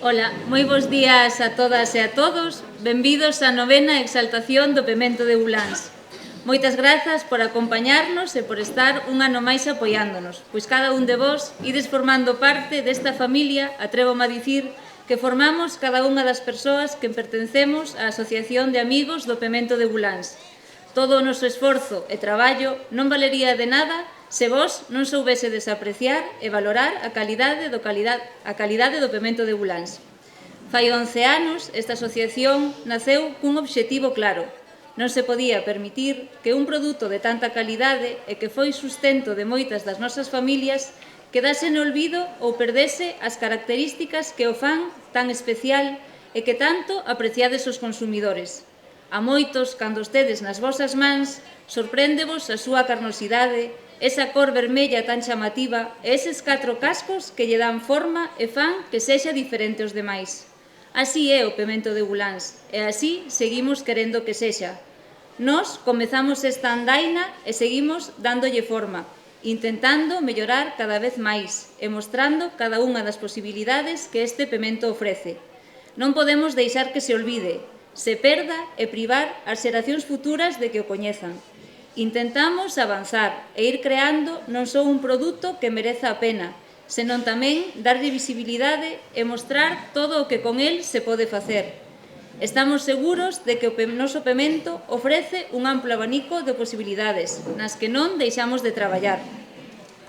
Ola, moi bons días a todas e a todos. Benvidos á novena exaltación do Pemento de Uláns. Moitas grazas por acompañarnos e por estar un ano máis apoiándonos, pois cada un de vós ides formando parte desta familia, atrévome a dicir, que formamos cada unha das persoas que pertencemos á Asociación de Amigos do Pemento de Uláns. Todo o noso esforzo e traballo non valería de nada se vós non soubesedes apreciar e valorar a calidade do Pemento de Uláns. Fai 11 anos, esta asociación naceu cun obxectivo claro. Non se podía permitir que un produto de tanta calidade e que foi sustento de moitas das nosas familias quedase no olvido ou perdese as características que o fan tan especial e que tanto apreciades os consumidores. A moitos, cando estedes nas vosas mans, sorpréndevos a súa carnosidade, esa cor vermella tan chamativa e eses 4 cascos que lle dan forma e fan que sexa diferente aos demais. Así é o Pemento de Uláns e así seguimos querendo que sexa. Nós comezamos esta andaina e seguimos dándolle forma, intentando mellorar cada vez máis e mostrando cada unha das posibilidades que este pemento ofrece. Non podemos deixar que se olvide, se perda e privar as xeracións futuras de que o coñezan. Intentamos avanzar e ir creando non só un produto que mereza a pena, senón tamén darlle visibilidade e mostrar todo o que con el se pode facer. Estamos seguros de que o noso pemento ofrece un amplo abanico de posibilidades nas que non deixamos de traballar.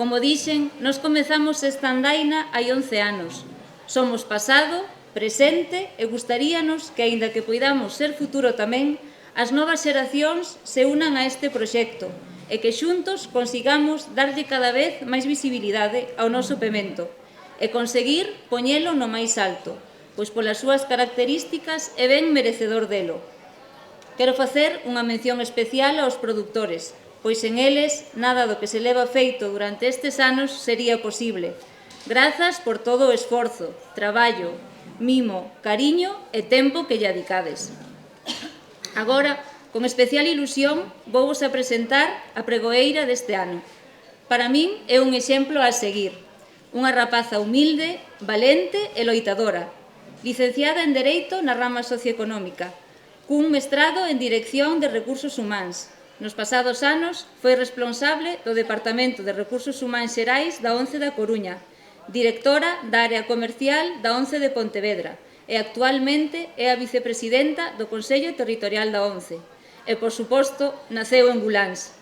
Como dixen, nos comezamos esta andaina hai 11 anos. Somos pasado, presente e gustaríanos que, aínda que poidamos ser futuro tamén, as novas xeracións se unan a este proxecto e que xuntos consigamos darlle cada vez máis visibilidade ao noso pemento e conseguir poñelo no máis alto, pois polas súas características é ben merecedor delo. Quero facer unha mención especial aos produtores, pois en eles nada do que se leva feito durante estes anos sería posible. Grazas por todo o esforzo, traballo, mimo, cariño e tempo que lle adicades. Agora, con especial ilusión, vouvos a presentar a pregoeira deste ano. Para min é un exemplo a seguir. Unha rapaza humilde, valente e loitadora, licenciada en Dereito na rama socioeconómica, cun mestrado en Dirección de Recursos Humáns. Nos pasados anos foi responsable do Departamento de Recursos Humáns Xerais da ONCE da Coruña, directora da área comercial da ONCE de Pontevedra e actualmente é a vicepresidenta do Consello Territorial da ONCE. E, por suposto, naceu en Uláns.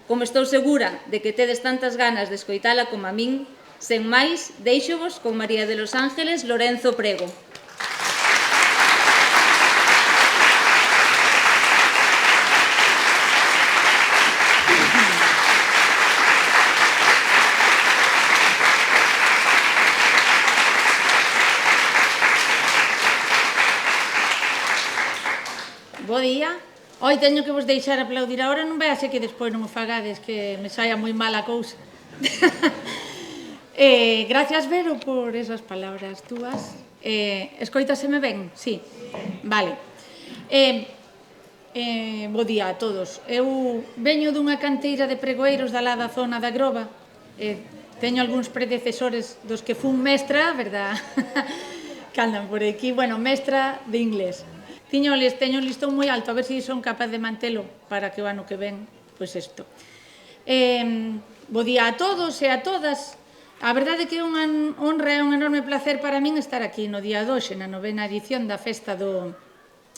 Como estou segura de que tedes tantas ganas de escoitala como a min, sen máis, deixovos con María de los Ángeles Lorenzo Prego. Bo día. Hoy teño que vos deixar aplaudir agora, non vease que despois non o fagades, que me saia moi mal a cousa. Gracias, Vero, por esas palabras túas. Escoitaseme ben? Sí. Vale. Bo día a todos. Eu veño dunha canteira de pregoeiros da lá da zona da Groba. Teño algúns predecesores dos que fun mestra, verdad? Que andan por aquí. Bueno, mestra de inglés. Teño un listón moi alto, a ver se son capaz de mantelo para que o ano que ven, pois isto. Bo día a todos e a todas. A verdade é que é unha honra e un enorme placer para min estar aquí no día de hoxe, na novena edición da festa do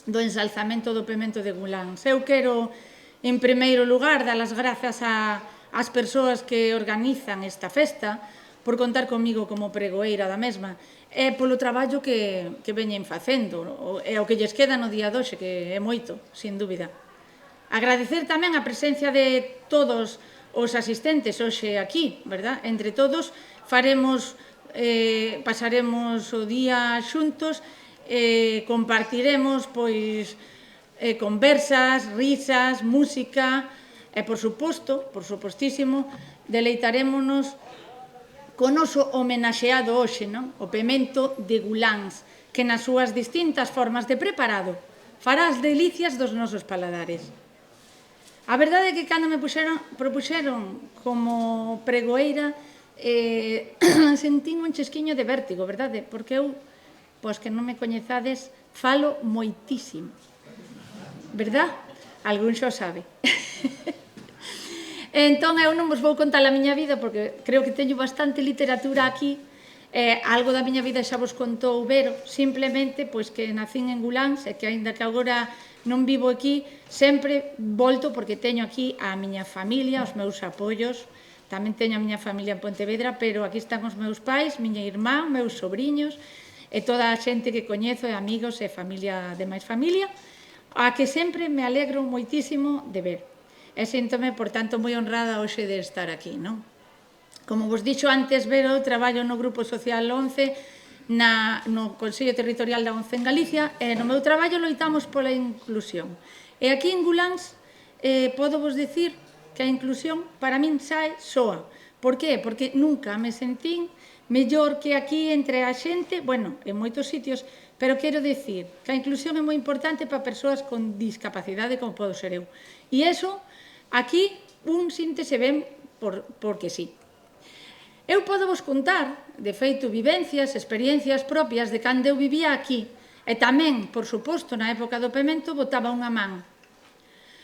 ensalzamento do Pemento de Uláns. Eu quero, en primeiro lugar, dar as grazas ás persoas que organizan esta festa por contar comigo como pregoeira da mesma e polo traballo que veñen facendo e o que lles queda no día de hoxe, que é moito, sin dúbida. Agradecer tamén a presencia de todos os asistentes hoxe aquí, verdad? Entre todos pasaremos o día xuntos, compartiremos conversas, risas, música e, por supostísimo, deleitarémonos co noso homenaxeado hoxe, non? O Pemento de Uláns, que nas súas distintas formas de preparado fará as delicias dos nosos paladares. A verdade é que cando me propuxeron como pregoeira sentín un chesquiño de vértigo, verdade? Porque eu pois que non me coñezades, falo moitísimo. Verdad? Algún xo sabe. Entón, eu non vos vou contar a miña vida, porque creo que teño bastante literatura aquí. Algo da miña vida xa vos contou Vero, simplemente pois que nacín en Guláns e que, aínda que agora non vivo aquí, sempre volto porque teño aquí a miña familia, os meus apoios. Tamén teño a miña familia en Pontevedra, pero aquí están os meus pais, miña irmá, meus sobrinhos e toda a xente que coñezo, e amigos e familia de máis familia, a que sempre me alegro moitísimo de ver. E síntome, por tanto, moi honrada hoxe de estar aquí, non? Como vos dixo antes, Vero, traballo no Grupo Social 11, no Consello Territorial da 11 en Galicia, e no meu traballo loitamos pola inclusión. E aquí en Guláns, podo vos dicir que a inclusión para min soa. Por qué? Porque nunca me sentín mellor que aquí entre a xente, bueno, en moitos sitios, pero quero dicir que a inclusión é moi importante para persoas con discapacidade como podo ser eu. E iso, aquí, un síntese ben porque sí. Eu podo vos contar, de feito, vivencias, experiencias propias de cando eu vivía aquí, e tamén, por suposto, na época do Pemento, botaba unha man.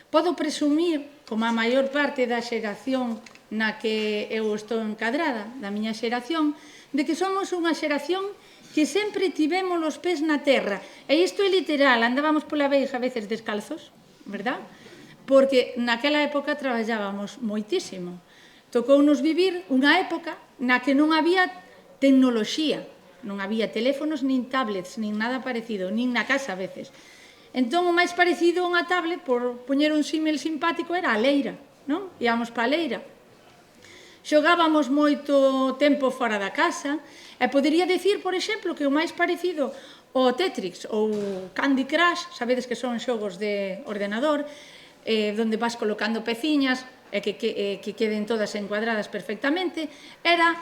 Podo presumir, como a maior parte da xeración na que eu estou encadrada, da miña xeración, de que somos unha xeración que sempre tivemos os pés na terra. E isto é literal, andábamos pola veiga a veces descalzos, verdad? Porque naquela época traballábamos moitísimo. Tocounos vivir unha época na que non había tecnoloxía, non había teléfonos, nin tablets, nin nada parecido, nin na casa a veces. Entón, o máis parecido a unha tablet, por poñer un símil simpático, era a leira, non? Íamos pa a leira. Xogábamos moito tempo fora da casa, e podería dicir, por exemplo, que o máis parecido ao Tetris ou Candy Crush, sabedes que son xogos de ordenador, onde vas colocando peciñas e que queden todas encuadradas perfectamente, era,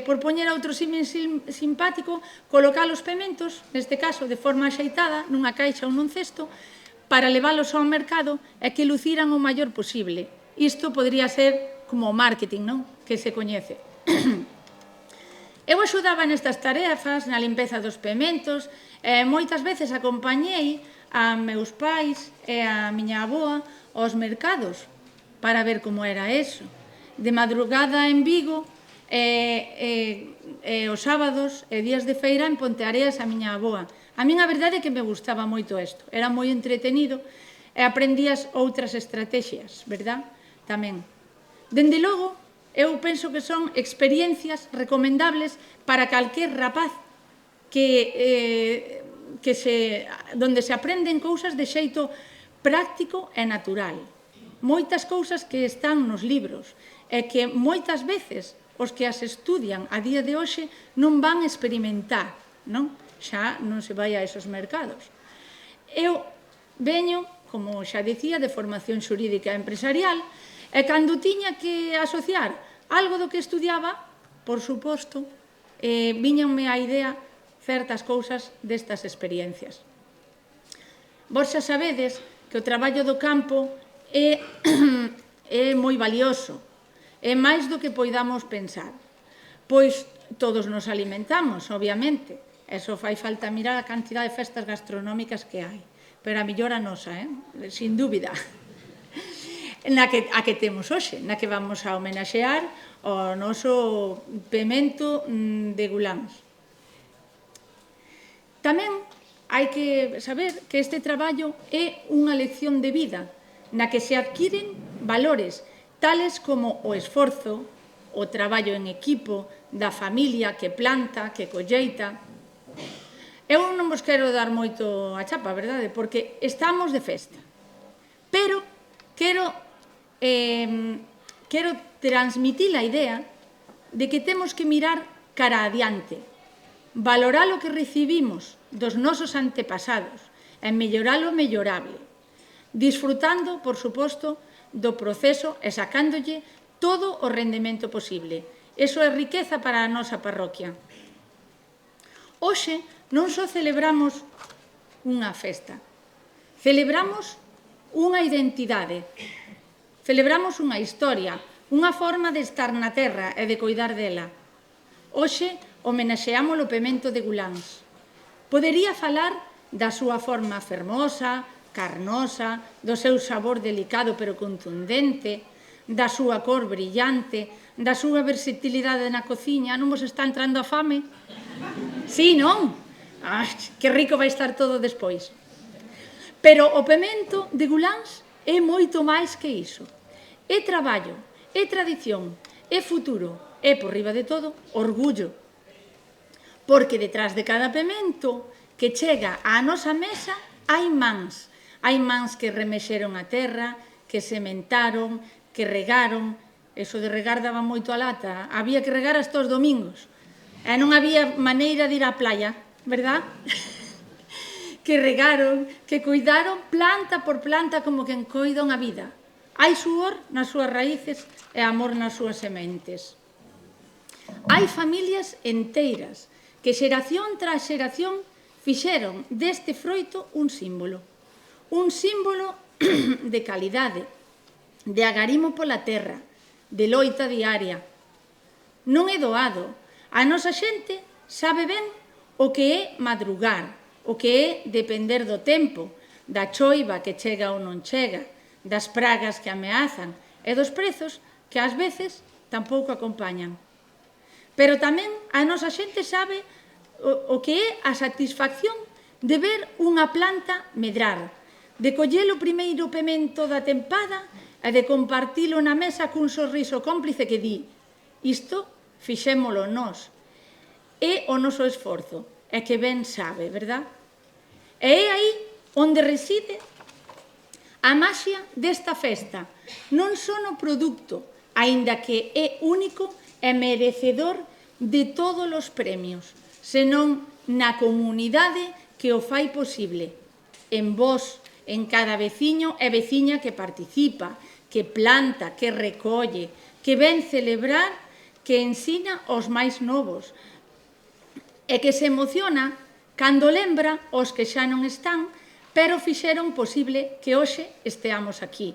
por poñer outro símil simpático, colocar os pementos, neste caso de forma axeitada, nunha caixa ou nun cesto, para leválos ao mercado e que luciran o maior posible. Isto podría ser como o marketing, non? Que se coñece. Eu axudaba nestas tarefas, na limpeza dos pementos, e moitas veces acompañei a meus pais e a miña avoa aos mercados para ver como era eso. De madrugada en Vigo, os sábados e días de feira en Ponteareas a miña avoa. A min a verdade é que me gustaba moito isto, era moi entretenido e aprendías outras estrategias, verdad? Tamén. Dende logo, eu penso que son experiencias recomendables para calquer rapaz donde se aprenden cousas de xeito práctico e natural. Moitas cousas que están nos libros e que moitas veces os que as estudian a día de hoxe non van experimentar, non? Xa non se vai a esos mercados. Eu veño, como xa dicía, de formación xurídica empresarial, e cando tiña que asociar algo do que estudiaba, por suposto, viñanme á idea certas cousas destas experiencias. Vos xa sabedes que o traballo do campo é moi valioso, é máis do que poidamos pensar. Pois todos nos alimentamos, obviamente, e só fai falta mirar a cantidad de festas gastronómicas que hai, pero a mellor a nosa, sin dúbida, a que temos hoxe, na que vamos a homenaxear o noso Pemento de Guláns. Tamén hai que saber que este traballo é unha lección de vida na que se adquiren valores tales como o esforzo, o traballo en equipo, da familia que planta, que colleita. Eu non vos quero dar moito a chapa, verdade? Porque estamos de festa. Pero quero transmitir a idea de que temos que mirar cara adiante, valorar o que recibimos dos nosos antepasados e mellorar o mellorable, disfrutando, por suposto, do proceso e sacándolle todo o rendemento posible. Iso é riqueza para a nosa parroquia. Hoxe non só celebramos unha festa, celebramos unha identidade, celebramos unha historia, unha forma de estar na terra e de coidar dela. Hoxe homenaxeamos o Pemento de Guláns. Podería falar da súa forma fermosa, carnosa, do seu sabor delicado pero contundente, da súa cor brillante, da súa versatilidade na cociña. Non vos está entrando a fame? Sí, non? Ai, que rico vai estar todo despois. Pero o pemento de Guláns é moito máis que iso. É traballo, é tradición, é futuro, é, por riba de todo, orgullo. Porque detrás de cada pemento que chega á nosa mesa hai mans. Hai mans que remexeron a terra, que sementaron, que regaron. Eso de regar daba moito a lata. Había que regar hasta os domingos. E non había maneira de ir á playa, verdad? Que regaron, que cuidaron planta por planta como quen coida unha vida. Hai suor nas súas raíces e amor nas súas sementes. Hai familias enteiras que xeración tras xeración fixeron deste froito un símbolo de calidade, de agarimo pola terra, de loita diaria. Non é doado. A nosa xente sabe ben o que é madrugar, o que é depender do tempo, da choiva que chega ou non chega, das pragas que ameazan e dos prezos que ás veces tampouco acompañan. Pero tamén a nosa xente sabe o que é a satisfacción de ver unha planta medrar, de coller o primeiro pemento da tempada e de compartilo na mesa cun sorriso cómplice que di: isto fixémolo nós, é o noso esforzo, e que ben sabe, verdad? E é aí onde reside a maxia desta festa, non só no produto, aínda que é único e merecedor de todos os premios, senón na comunidade que o fai posible, en vós, en cada veciño e veciña que participa, que planta, que recolle, que ven celebrar, que ensina aos máis novos e que se emociona cando lembra os que xa non están, pero fixeron posible que hoxe esteamos aquí.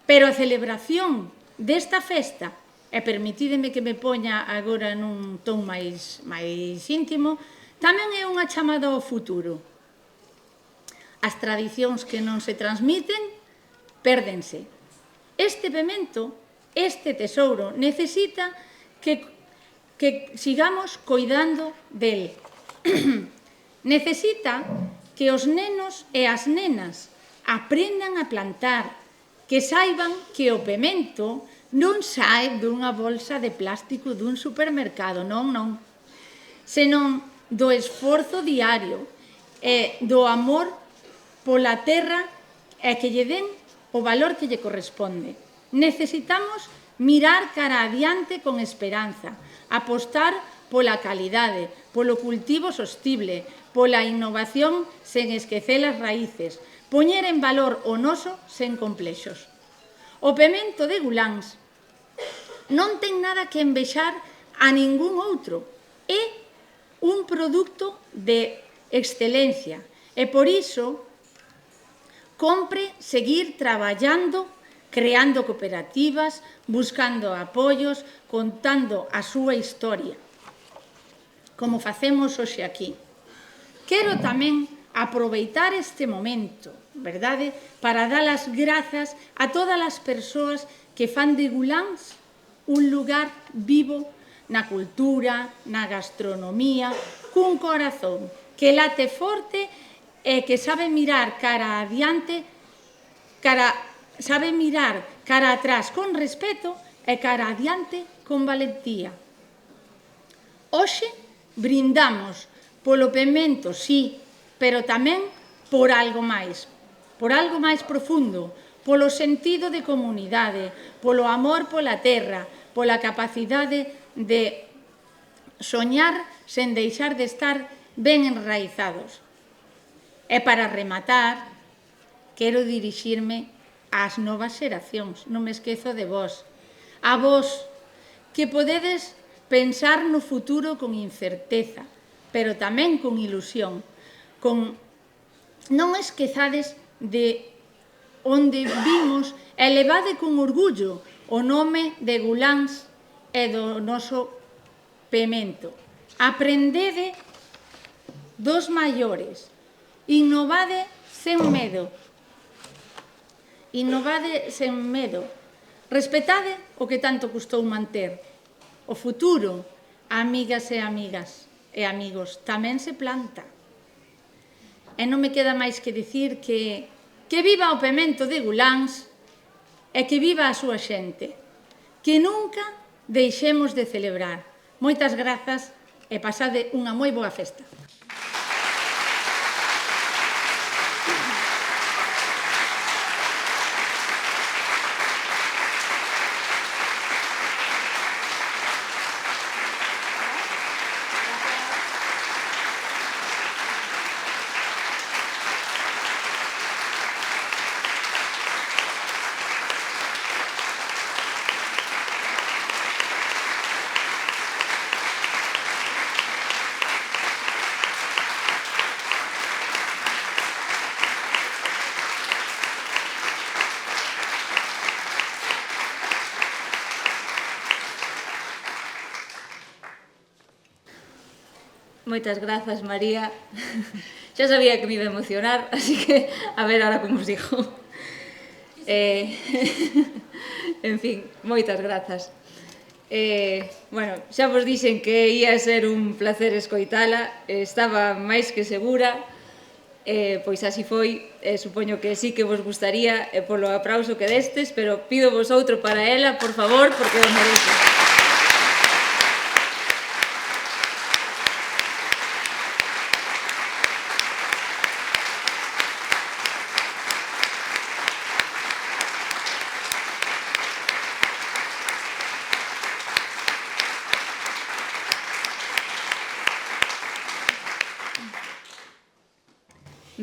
Pero a celebración desta festa, e permitídeme que me poña agora nun ton máis íntimo, tamén é unha chamada ao futuro. As tradicións que non se transmiten, pérdense. Este pemento, este tesouro, necesita que sigamos coidando del. Necesita que os nenos e as nenas aprendan a plantar, que saiban que o pemento non sae dunha bolsa de plástico dun supermercado, non, senón do esforzo diario e do amor pola terra e que lle den o valor que lle corresponde. Necesitamos mirar cara adiante con esperanza, apostar pola calidade, polo cultivo sostible, pola innovación sen esquecer as raíces, poñer en valor o noso sen complexos. O pemento de Guláns non ten nada que envexar a ningún outro. É un produto de excelencia e por iso compre seguir traballando, creando cooperativas, buscando apoios, contando a súa historia, como facemos hoxe aquí. Quero tamén aproveitar este momento, verdade, para dar as grazas a todas as persoas que fan de Guláns un lugar vivo na cultura, na gastronomía, cun corazón que late forte e que sabe mirar cara adiante, sabe mirar cara atrás con respeto e cara adiante con valentía. Hoxe brindamos polo pemento, sí, pero tamén por algo máis profundo, polo sentido de comunidade, polo amor pola terra, pola capacidade de soñar sen deixar de estar ben enraizados. E para rematar, quero dirixirme ás novas xeracións, non me esquezo de vós. A vós, que podedes pensar no futuro con incerteza, pero tamén con ilusión. Non esquezades de onde vimos e levade con orgullo o nome de Guláns e do noso pemento. Aprendede dos maiores. Innovade sen medo. Innovade sen medo. Respetade o que tanto custou manter. O futuro, amigas e amigos, tamén se planta. E non me queda máis que dicir que viva o pemento de Guláns e que viva a súa xente. Que nunca deixemos de celebrar. Moitas grazas e pasade unha moi boa festa. Moitas grazas, María. Xa sabía que me iba a emocionar, así que a ver ahora como os digo. En fin, moitas grazas. Bueno, xa vos dixen que ia ser un placer escoitala, estaba máis que segura, pois así foi, supoño que sí que vos gustaría polo aplauso que destes, pero pido vos outro para ela, por favor, porque o merece.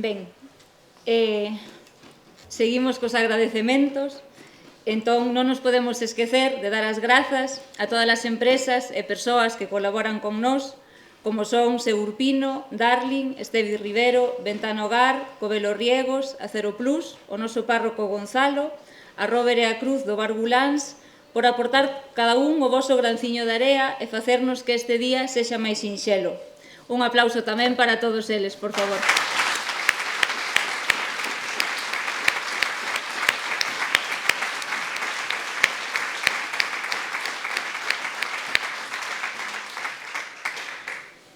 Ben, seguimos cos agradecementos. Entón, non nos podemos esquecer de dar as grazas a todas as empresas e persoas que colaboran con nós, como son Segurpino, Darling, Estevi Rivero, Ventana Hogar, Covelo Riegos, Acero Plus, o noso párroco Gonzalo, a Robert e a Cruz do Bar Guláns, por aportar cada un o voso granciño de area e facernos que este día sexa máis sinxelo. Un aplauso tamén para todos eles, por favor.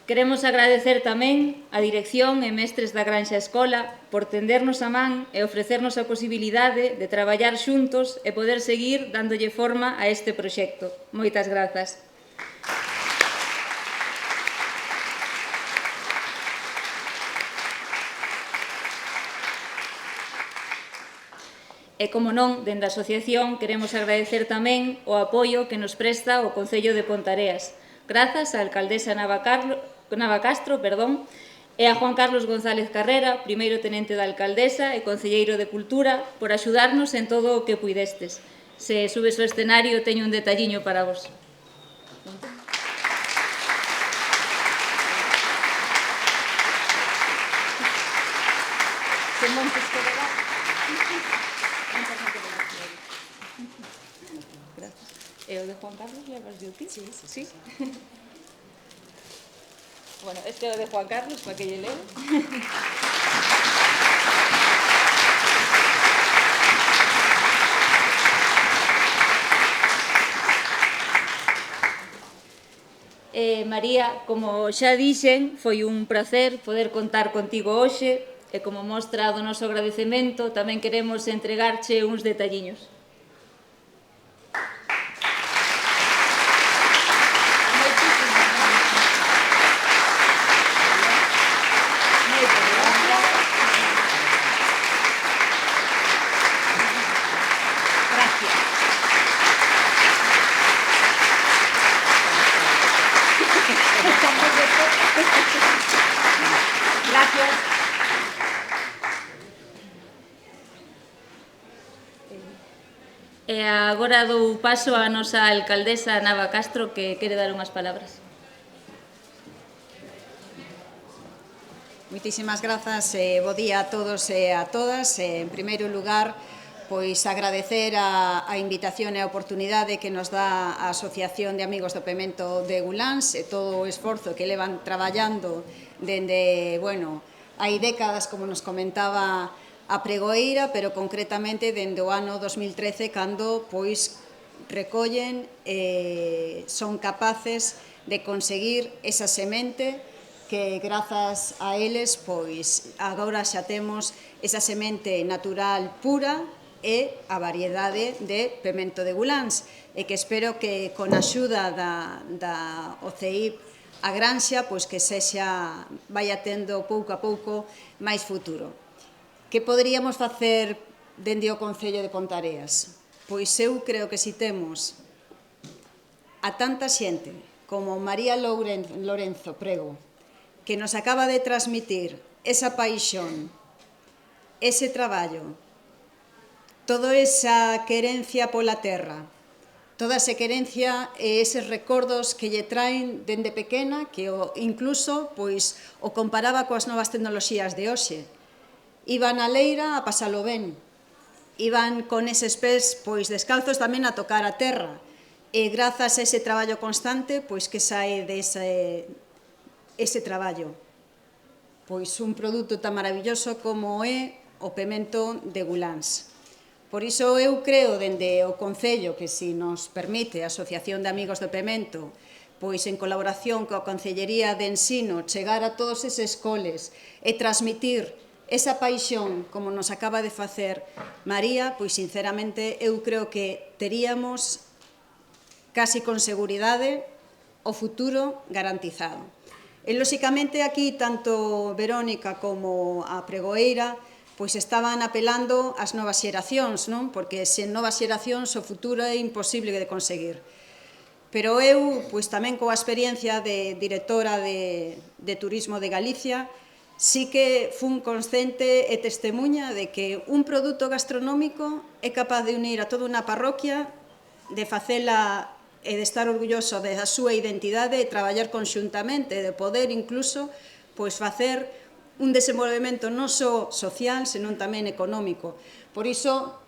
Queremos agradecer tamén a dirección e mestres da Granxa Escola por tendernos a man e ofrecernos a posibilidade de traballar xuntos e poder seguir dándolle forma a este proxecto. Moitas grazas. E, como non, dende a asociación queremos agradecer tamén o apoio que nos presta o Concello de Pontareas. Grazas á alcaldesa Nava Castro, e a Juan Carlos González Carrera, primeiro tenente da alcaldesa e concelleiro de Cultura, por axudarnos en todo o que puidestes. Se subes ao escenario, teño un detalliño para vos. Se montes que verá. Gracias. E o de Juan Carlos levas de ti? Sí. Bueno, este é o de Juan Carlos, para que lle leo. María, como xa dixen, foi un placer poder contar contigo hoxe e como mostra do noso agradecemento tamén queremos entregarche uns detalliños. E agora dou paso á nosa alcaldesa Nava Castro, que quere dar unhas palabras. Moitísimas grazas, bo día a todos e a todas. En primeiro lugar, pois agradecer a invitación e a oportunidade que nos dá a Asociación de Amigos do Pemento de Guláns e todo o esforzo que levan traballando dende, bueno, hai décadas, como nos comentaba a pregoeira, pero concretamente dende o ano 2013, cando pois recollen e son capaces de conseguir esa semente que grazas a eles pois agora xa temos esa semente natural pura e a variedade de pemento de Guláns e que espero que con a axuda da OCEIP a granxa pois que sexa vaya tendo pouco a pouco máis futuro. Que poderíamos facer dende o Concello de Pontareas? Pois eu creo que si temos a tanta xente como María Lorenzo Prego, que nos acaba de transmitir esa paixón, ese traballo, toda esa querencia pola terra, toda esa querencia e eses recordos que lle traen dende pequena, que incluso pois o comparaba coas novas tecnoloxías de hoxe. Iban á leira a pasalo ben, iban con eses pés pois descalzos tamén a tocar a terra, e grazas a ese traballo constante pois que sae dese ese traballo. Pois un produto tan maravilloso como é o pemento de Guláns. Por iso eu creo dende o Concello que se nos permite a Asociación de Amigos do Pemento, pois en colaboración coa Concellería de Ensino, chegar a todos eses coles e transmitir esa paixón como nos acaba de facer María, pois sinceramente eu creo que teríamos casi con seguridade o futuro garantizado. E, lóxicamente, aquí, tanto Verónica como a pregoeira, pois estaban apelando ás novas xeracións, non? Porque sen novas xeracións o futuro é imposible de conseguir. Pero eu, pois tamén coa experiencia de directora de Turismo de Galicia, sí que fun consciente e testemunha de que un produto gastronómico é capaz de unir a toda unha parroquia, de facela e de estar orgulloso da súa identidade e traballar conxuntamente, de poder incluso pois facer un desenvolvemento non só social, senón tamén económico. Por iso,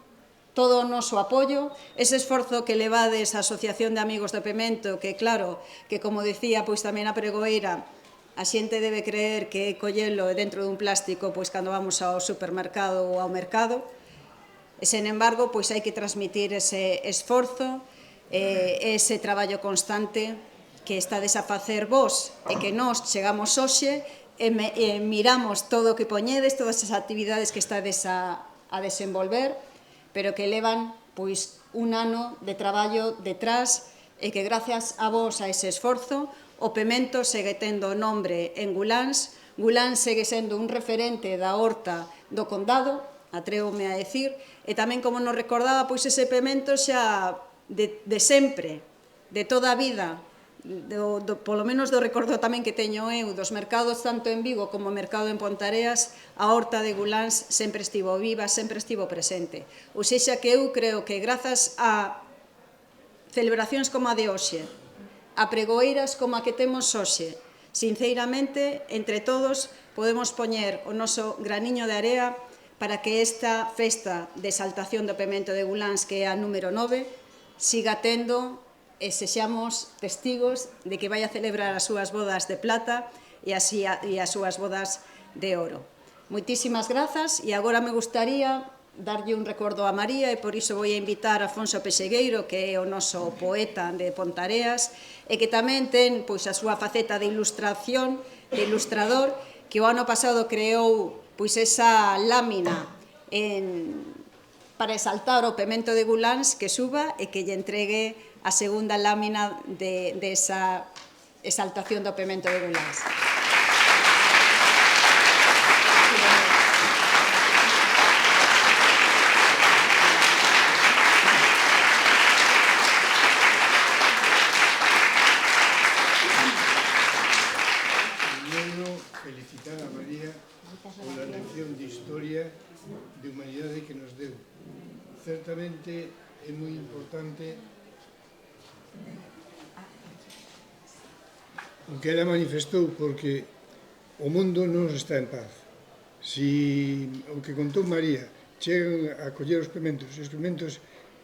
todo o noso apoio, ese esforzo que levades a Asociación de Amigos do Pemento, que claro, que como decía pois tamén a pregoeira, a xente debe creer que é collelo dentro dun plástico pois cando vamos ao supermercado ou ao mercado, e sen embargo, pois hai que transmitir ese esforzo, ese traballo constante que estades a facer vos e que nós chegamos hoxe e miramos todo o que poñedes, todas as actividades que estades a desenvolver, pero que levan pois un ano de traballo detrás e que gracias a vos a ese esforzo o pemento segue tendo nombre en Guláns, Guláns segue sendo un referente da horta do condado, atrévome a decir, e tamén como nos recordaba pois ese pemento xa de sempre, de toda a vida, polo menos do recordo tamén que teño eu dos mercados tanto en Vigo como o mercado en Pontareas, a horta de Guláns sempre estivo viva, sempre estivo presente. Ou sexa que eu creo que grazas a celebracións como a de hoxe, a pregoeiras como a que temos hoxe, sinceramente, entre todos podemos poñer o noso graniño de area para que esta festa de exaltación do pemento de Guláns, que é a número 9, siga tendo e sexamos testigos de que vai a celebrar as súas bodas de plata e as súas bodas de oro. Moitísimas grazas e agora me gustaría darlle un recordo a María e por iso vou a invitar a Afonso Pexegueiro, que é o noso poeta de Pontareas e que tamén ten pois a súa faceta de ilustración, de ilustrador, que o ano pasado creou pois esa lámina para exaltar o pemento de Guláns que suba e que lle entregue a segunda lámina de esa exaltación do pemento de Guláns. Primeiro, felicitar a María pola lección de historia de humanidade que nos deu. Certamente é moi importante o que ela manifestou, porque o mundo non está en paz. Si o que contou María chegan a coller os pementos, e os pementos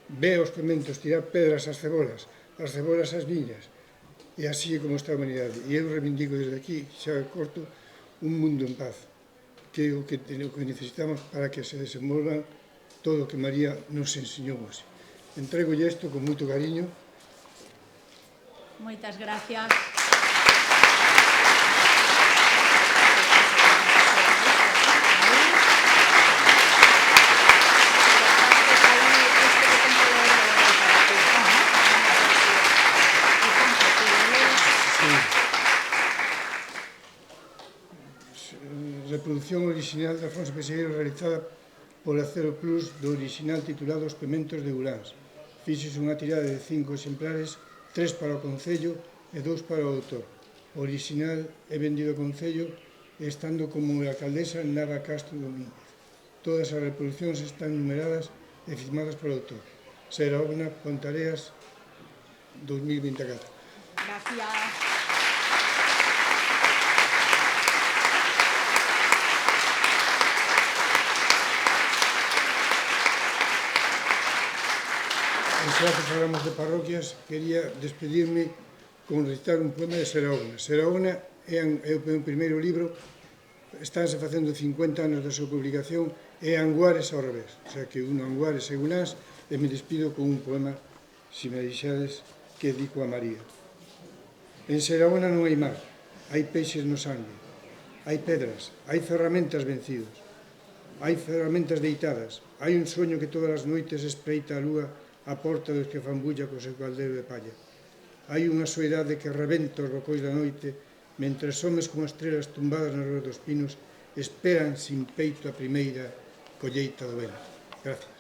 ve os pementos tirar pedras ás cebolas ás viñas, e así é como está a humanidade. E eu reivindico desde aquí, xa corto, un mundo en paz, que é o que necesitamos para que se desenvolva todo o que María nos enseñou hoxe. Entregolle isto con moito cariño. Moitas gracias. Reproducción original de Alfonso Pesegueiro realizada por Acero Plus do original titulado Os Pementos de Uláns. Fíxose unha tirada de 5 exemplares, 3 para o Concello e 2 para o autor. O original é vendido ao Concello estando como alcaldesa Nava Castro Domínguez. Todas as reproduccións están numeradas e firmadas por o autor. Serahona, Pontareas, 2024. Gracias. Xa que falamos de parroquias, quería despedirme con recitar un poema de Serahona. Serahona é o meu primeiro libro, estánse facendo 50 anos da súa publicación, é Anguares ao revés. O sea, que uno Anguares e Uláns, e me despido con un poema, se me deixades, que dedico a María. En Serahona non hai mar, hai peixes no sangue, hai pedras, hai ferramentas vencidos, hai ferramentas deitadas, hai un soño que todas as noites espreita a lúa a porta dos que fan bulla co seu caldeiro de palla. Hai unha soidade que rebenta os bocóis da noite, mentres homes como estrelas tumbadas nas ruas dos pinos esperan sin peito a primeira colleita do vento. Gracias.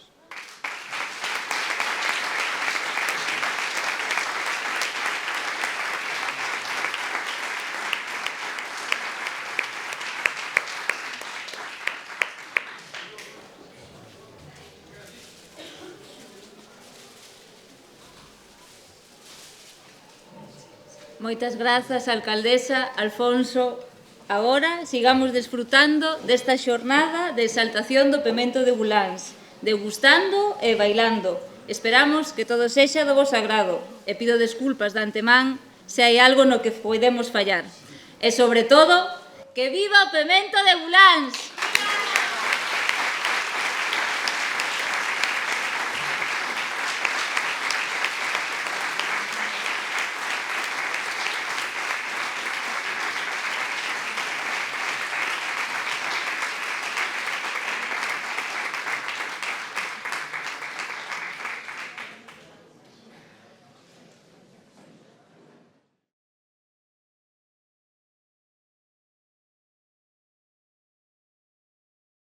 Moitas grazas, alcaldesa, Alfonso. Agora sigamos desfrutando desta xornada de exaltación do pemento de Uláns, degustando e bailando. Esperamos que todo sexa do vos agrado e pido desculpas de antemán se hai algo no que podemos fallar. E, sobre todo, que viva o pemento de Uláns!